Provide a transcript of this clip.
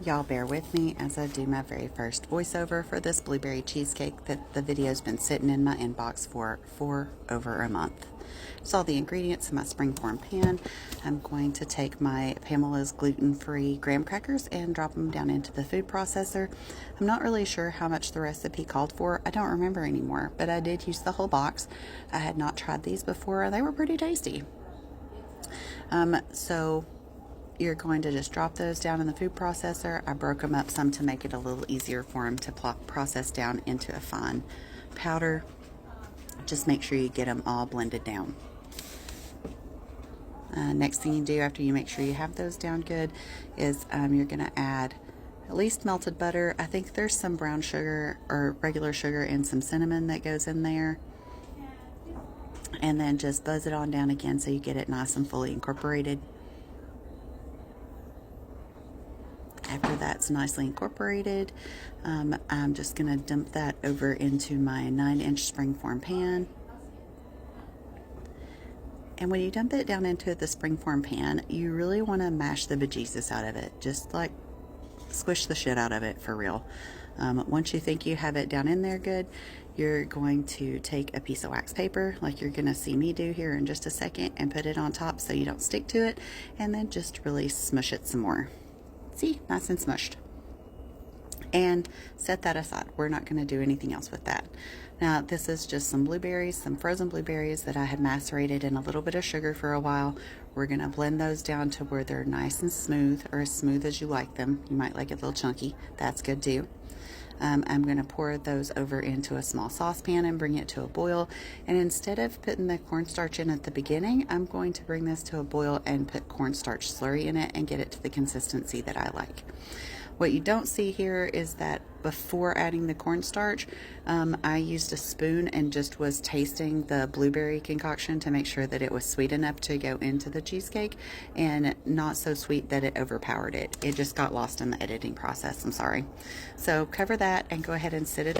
Y'all bear with me as I do my very first voiceover for this blueberry cheesecake that the video's been sitting in my inbox for over a month. So all the ingredients in my springform pan. I'm going to take my Pamela's gluten-free graham crackers and drop them down into the food processor. I'm not really sure how much the recipe called for. I don't remember anymore, but I did use the whole box. I had not tried these before. They were pretty tasty. So you're going to just drop those down in the food processor. I broke them up some to make it a little easier for them to process down into a fine powder. Just make sure you get them all blended down. Next thing you do after you make sure you have those down good is you're going to add at least melted butter. I think there's some brown sugar or regular sugar and some cinnamon that goes in there. And then just buzz it on down again so you get it nice and fully incorporated. After that's nicely incorporated, I'm just going to dump that over into my 9-inch springform pan. And when you dump it down into the springform pan, you really want to mash the bejesus out of it. Just like squish the shit out of it for real. Once you think you have it down in there good, you're going to take a piece of wax paper like you're going to see me do here in just a second and put it on top so you don't stick to it, and then just really smush it some more. See, nice and smushed. And set that aside. We're not going to do anything else with that. Now, this is just some blueberries, some frozen blueberries that I had macerated in a little bit of sugar for a while. We're going to blend those down to where they're nice and smooth, or as smooth as you like them. You might like it a little chunky. That's good too. I'm going to pour those over into a small saucepan and bring it to a boil. And instead of putting the cornstarch in at the beginning, I'm going to bring this to a boil and put cornstarch slurry in it and get it to the consistency that I like. What you don't see here is that before adding the cornstarch, I used a spoon and just was tasting the blueberry concoction to make sure that it was sweet enough to go into the cheesecake and not so sweet that it overpowered it. It just got lost in the editing process, I'm sorry. So cover that and go ahead and sit it